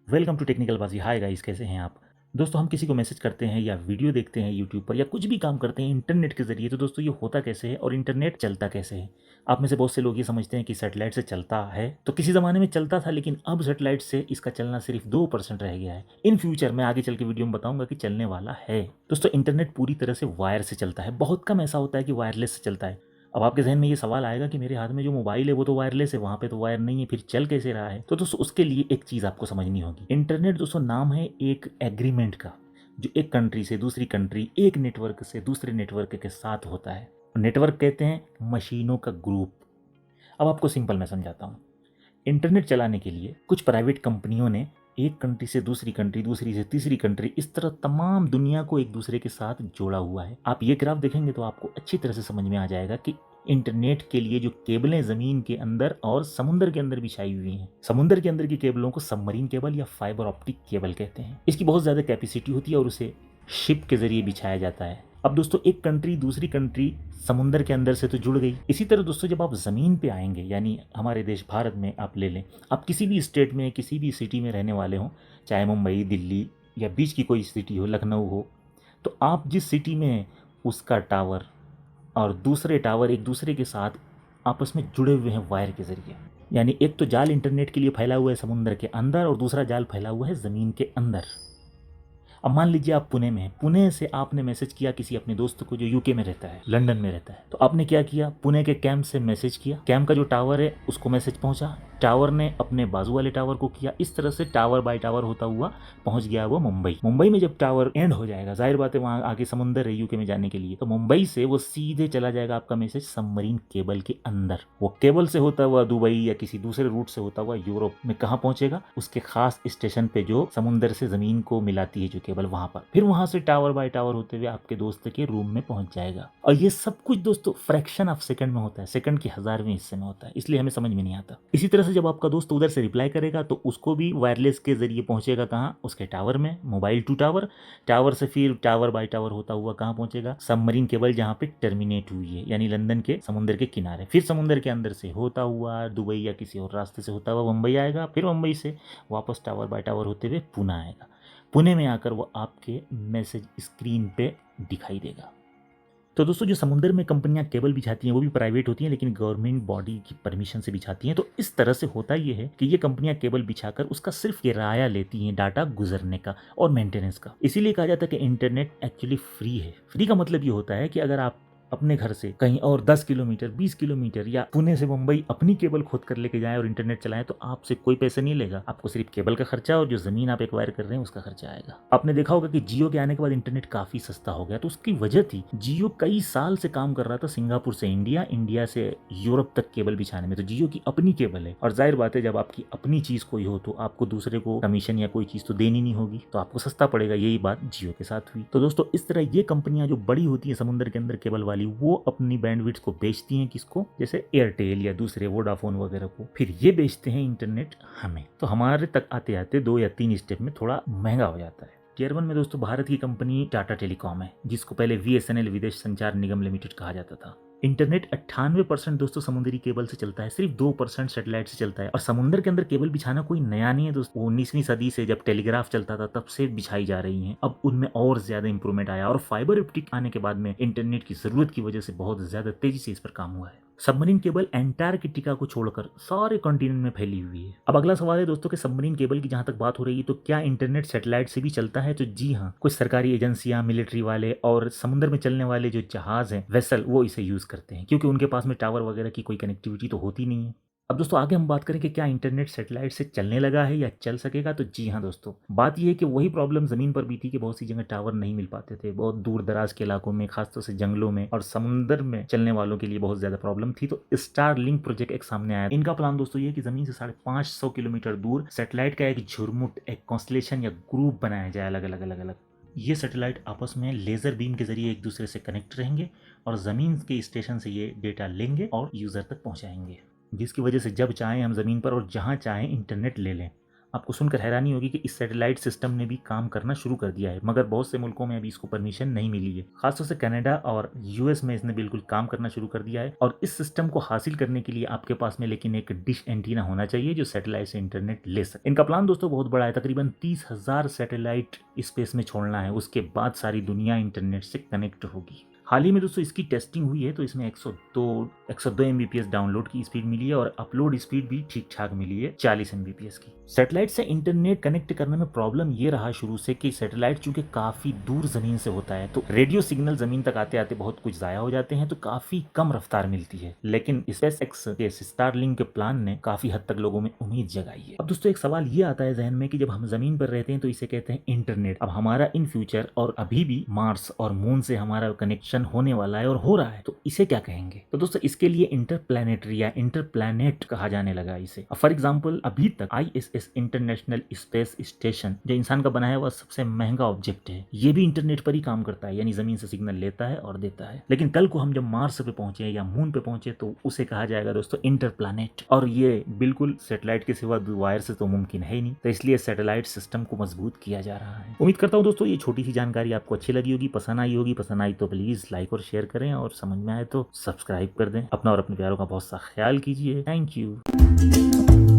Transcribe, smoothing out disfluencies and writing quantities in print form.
Welcome to technical बाजी। Hi guys, कैसे हैं आप? दोस्तों, हम किसी को मैसेज करते हैं या वीडियो देखते हैं यूट्यूब पर या कुछ भी काम करते हैं इंटरनेट के ज़रिए। तो दोस्तों, ये होता कैसे है और इंटरनेट चलता कैसे है? आप में से बहुत से लोग ये समझते हैं कि सैटेलाइट से चलता है। तो किसी ज़माने में चलता था, लेकिन अब सैटेलाइट से इसका चलना सिर्फ 2% रह गया है। इन फ्यूचर मैं आगे चल के वीडियो में बताऊंगा कि चलने वाला है। दोस्तों, इंटरनेट पूरी तरह से वायर से चलता है। बहुत कम ऐसा होता है कि वायरलेस से चलता है। अब आपके ज़हन में ये सवाल आएगा कि मेरे हाथ में जो मोबाइल है वो तो वायरलेस है, वहाँ पे तो वायर नहीं है, फिर चल कैसे रहा है? तो दोस्तों, उसके लिए एक चीज़ आपको समझनी होगी। इंटरनेट दोस्तों नाम है एक एग्रीमेंट का, जो एक कंट्री से दूसरी कंट्री, एक नेटवर्क से दूसरे नेटवर्क के साथ होता है। नेटवर्क कहते हैं मशीनों का ग्रुप। अब आपको सिंपल मैं समझाता हूँ। इंटरनेट चलाने के लिए कुछ प्राइवेट कंपनियों ने एक कंट्री से दूसरी कंट्री, दूसरी से तीसरी कंट्री, इस तरह तमाम दुनिया को एक दूसरे के साथ जोड़ा हुआ है। आप ये ग्राफ देखेंगे तो आपको अच्छी तरह से समझ में आ जाएगा कि इंटरनेट के लिए जो केबलें जमीन के अंदर और समुद्र के अंदर बिछाई हुई हैं, समुद्र के अंदर की केबलों को सबमरीन केबल या फाइबर ऑप्टिक केबल कहते हैं। इसकी बहुत ज़्यादा कैपेसिटी होती है और उसे शिप के जरिए बिछाया जाता है। अब दोस्तों, एक कंट्री दूसरी कंट्री समुंदर के अंदर से तो जुड़ गई। इसी तरह दोस्तों, जब आप ज़मीन पे आएंगे, यानी हमारे देश भारत में आप ले लें, आप किसी भी स्टेट में किसी भी सिटी में रहने वाले हों, चाहे मुंबई, दिल्ली या बीच की कोई सिटी हो, लखनऊ हो, तो आप जिस सिटी में हैं उसका टावर और दूसरे टावर एक दूसरे के साथ आपस में जुड़े हुए हैं वायर के ज़रिए। यानी एक तो जाल इंटरनेट के लिए फैला हुआ है समुंदर के अंदर और दूसरा जाल फैला हुआ है ज़मीन के अंदर। अब मान लीजिए आप पुणे में हैं। पुणे से आपने मैसेज किया किसी अपने दोस्त को जो यूके में रहता है, लंदन में रहता है। तो आपने क्या किया? पुणे के कैंप से मैसेज किया, कैंप का जो टावर है उसको मैसेज पहुंचा, टावर ने अपने बाजू वाले टावर को किया। इस तरह से टावर बाय टावर होता हुआ पहुंच गया वो मुंबई। मुंबई में जब टावर एंड हो जाएगा, जाहिर बात है वहां आगे समुंदर है यूके में जाने के लिए, तो मुंबई से वो सीधे चला जाएगा आपका मैसेज सबमरीन केबल के अंदर। वो केबल से होता हुआ दुबई या किसी दूसरे रूट से होता हुआ यूरोप में कहाँ पहुंचेगा? उसके खास स्टेशन पे जो समुंदर से जमीन को मिलाती है जो केबल, वहां पर। फिर वहां से टावर बाय टावर होते हुए आपके दोस्त के रूम में पहुंच जाएगा। और ये सब कुछ दोस्तों फ्रैक्शन ऑफ सेकंड में होता है, सेकंड के 1000वें हिस्से में होता है, इसलिए हमें समझ में नहीं आता। इसी तरह से जब आपका दोस्त उधर से रिप्लाई करेगा तो उसको भी वायरलेस के जरिए पहुंचेगा कहाँ? उसके टावर में, मोबाइल टू टावर, टावर से फिर टावर बाय टावर होता हुआ कहाँ पहुंचेगा? सबमरीन केबल जहाँ पे टर्मिनेट हुई है, यानी लंदन के समुद्र के किनारे। फिर समुद्र के अंदर से होता हुआ दुबई या किसी और रास्ते से होता हुआ मुंबई आएगा, फिर मुंबई से वापस टावर बाय टावर होते हुए पुणे आएगा। पुणे में आकर वो आपके मैसेज स्क्रीन पे दिखाई देगा। तो दोस्तों, जो समुद्र में कंपनियां केबल बिछाती हैं वो भी प्राइवेट होती हैं, लेकिन गवर्नमेंट बॉडी की परमिशन से बिछाती हैं। तो इस तरह से होता ये है कि ये कंपनियां केबल बिछाकर उसका सिर्फ किराया लेती हैं, डाटा गुजरने का और मेंटेनेंस का। इसीलिए कहा जाता है कि इंटरनेट एक्चुअली फ्री है। फ्री का मतलब ये होता है कि अगर आप अपने घर से कहीं और 10 किलोमीटर, 20 किलोमीटर या पुणे से मुंबई अपनी केबल खोद कर लेके जाएं और इंटरनेट चलाएं, तो आपसे कोई पैसे नहीं लेगा। आपको सिर्फ केबल का खर्चा और जो जमीन आप एक्वायर कर रहे हैं उसका खर्चा आएगा। आपने देखा होगा कि जियो के आने के बाद इंटरनेट काफी सस्ता हो गया। तो उसकी वजह थी, जियो कई साल से काम कर रहा था सिंगापुर से इंडिया, इंडिया से यूरोप तक केबल बिछाने में। तो जियो की अपनी केबल है और जाहिर बात है जब आपकी अपनी चीज कोई हो तो आपको दूसरे को कमीशन या कोई चीज तो देनी नहीं होगी, तो आपको सस्ता पड़ेगा। यही बात जियो के साथ हुई। तो दोस्तों, इस तरह ये कंपनियां जो बड़ी होती है समुद्र के अंदर केबल वाली, वो अपनी बैंडविड्थ को बेचती हैं किसको? जैसे एयरटेल या दूसरे वोडाफोन वगैरह को। फिर ये बेचते हैं इंटरनेट हमें। तो हमारे तक आते आते 2 या 3 स्टेप में थोड़ा महंगा हो जाता है। टियर 1 में दोस्तों भारत की कंपनी टाटा टेलीकॉम है, जिसको पहले VSNL विदेश संचार निगम लिमिटेड कहा जाता था। इंटरनेट 98% दोस्तों समुद्री केबल से चलता है, सिर्फ 2% सैटेलाइट से चलता है। और समुद्र के अंदर केबल बिछाना कोई नया नहीं है दोस्तों। 19वीं सदी से जब टेलीग्राफ चलता था तब से बिछाई जा रही हैं। अब उनमें और ज्यादा इंप्रूवमेंट आया और फाइबर ऑप्टिक आने के बाद में इंटरनेट की जरूरत की वजह से बहुत ज्यादा तेजी से इस पर काम हुआ है। सबमरीन केबल एंटार्कटिका को छोड़कर सारे कॉन्टिनेंट में फैली हुई है। अब अगला सवाल है दोस्तों कि सबमरीन केबल की जहां तक बात हो रही है तो क्या इंटरनेट सैटेलाइट से भी चलता है? तो जी हाँ, कुछ सरकारी एजेंसियां, मिलिट्री वाले और समुद्र में चलने वाले जो जहाज हैं, वेसल, वो इसे यूज करते हैं, क्योंकि उनके पास में टावर वगैरह की कोई कनेक्टिविटी तो होती नहीं है। अब दोस्तों, आगे हम बात करें कि क्या इंटरनेट सैटेलाइट से चलने लगा है या चल सकेगा। तो जी हाँ दोस्तों, बात यह है कि वही प्रॉब्लम जमीन पर भी थी कि बहुत सी जगह टावर नहीं मिल पाते थे। बहुत दूर दराज के इलाकों में, खासतौर से जंगलों में और समुद्र में चलने वालों के लिए बहुत ज्यादा प्रॉब्लम थी। तो स्टार लिंक प्रोजेक्ट एक सामने आया। इनका प्लान दोस्तों ये कि जमीन से 550 किलोमीटर दूर सैटेलाइट का एक झुरमुट, एक कॉन्स्टलेशन या ग्रुप बनाया जाए अलग अलग अलग अलग। ये सैटेलाइट आपस में लेजर बीम के जरिए एक दूसरे से कनेक्ट रहेंगे और जमीन के स्टेशन से ये डेटा लेंगे और यूजर तक पहुंचाएंगे, जिसकी वजह से जब चाहें हम ज़मीन पर और जहां चाहें इंटरनेट ले लें। आपको सुनकर हैरानी होगी कि इस सैटेलाइट सिस्टम ने भी काम करना शुरू कर दिया है, मगर बहुत से मुल्कों में अभी इसको परमिशन नहीं मिली है। खासतौर से कनाडा और यूएस में इसने बिल्कुल काम करना शुरू कर दिया है। और इस सिस्टम को हासिल करने के लिए आपके पास में लेकिन एक डिश एंटीना होना चाहिए जो सैटेलाइट से इंटरनेट ले सके। इनका प्लान दोस्तों बहुत बड़ा है, तकरीबन 30,000 सैटेलाइट स्पेस में छोड़ना है, उसके बाद सारी दुनिया इंटरनेट से कनेक्ट होगी। हाल ही में दोस्तों इसकी टेस्टिंग हुई है, तो इसमें 102 एमबीपीएस डाउनलोड की स्पीड मिली है और अपलोड स्पीड भी ठीक ठाक मिली है 40 एमबीपीएस की। सैटेलाइट से इंटरनेट कनेक्ट करने में प्रॉब्लम ये रहा शुरू से कि सैटेलाइट चूंकि काफी दूर जमीन से होता है, तो रेडियो सिग्नल जमीन तक आते आते बहुत कुछ जाया हो जाते हैं, तो काफी कम रफ्तार मिलती है। लेकिन स्पेस एक्स के स्टारलिंक के प्लान ने काफी हद तक लोगों में उम्मीद जगाई है। अब दोस्तों एक सवाल ये आता है जहन में कि जब हम जमीन पर रहते हैं तो इसे कहते हैं इंटरनेट। अब हमारा इन फ्यूचर और अभी भी मार्स और मून से हमारा कनेक्शन होने वाला है और हो रहा है, तो इसे क्या कहेंगे? तो दोस्तों इसके लिए इंटरप्लैनेटरी या इंटरप्लैनेट कहा जाने लगा इसे। फॉर एग्जांपल अभी तक आईएसएस इंटरनेशनल स्पेस स्टेशन जो इंसान का बनाया हुआ सबसे महंगा ऑब्जेक्ट है, ये भी इंटरनेट पर ही काम करता है, यानी जमीन से सिग्नल लेता है और देता है। लेकिन कल को हम जब मार्स पे पहुंचे या मून पे पहुंचे तो उसे कहा जाएगा दोस्तों इंटरप्लैनेट, और ये बिल्कुल सैटेलाइट के सिवा वायर से तो मुमकिन है ही नहीं। तो इसलिए सैटेलाइट सिस्टम को मजबूत किया जा रहा है। उम्मीद करता हूँ दोस्तों ये छोटी सी जानकारी आपको अच्छी लगी होगी, पसंद आई होगी। पसंद आई तो प्लीज लाइक और शेयर करें, और समझ में आए तो सब्सक्राइब कर दें। अपना और अपने प्यारों का बहुत सा ख्याल कीजिए। Thank you.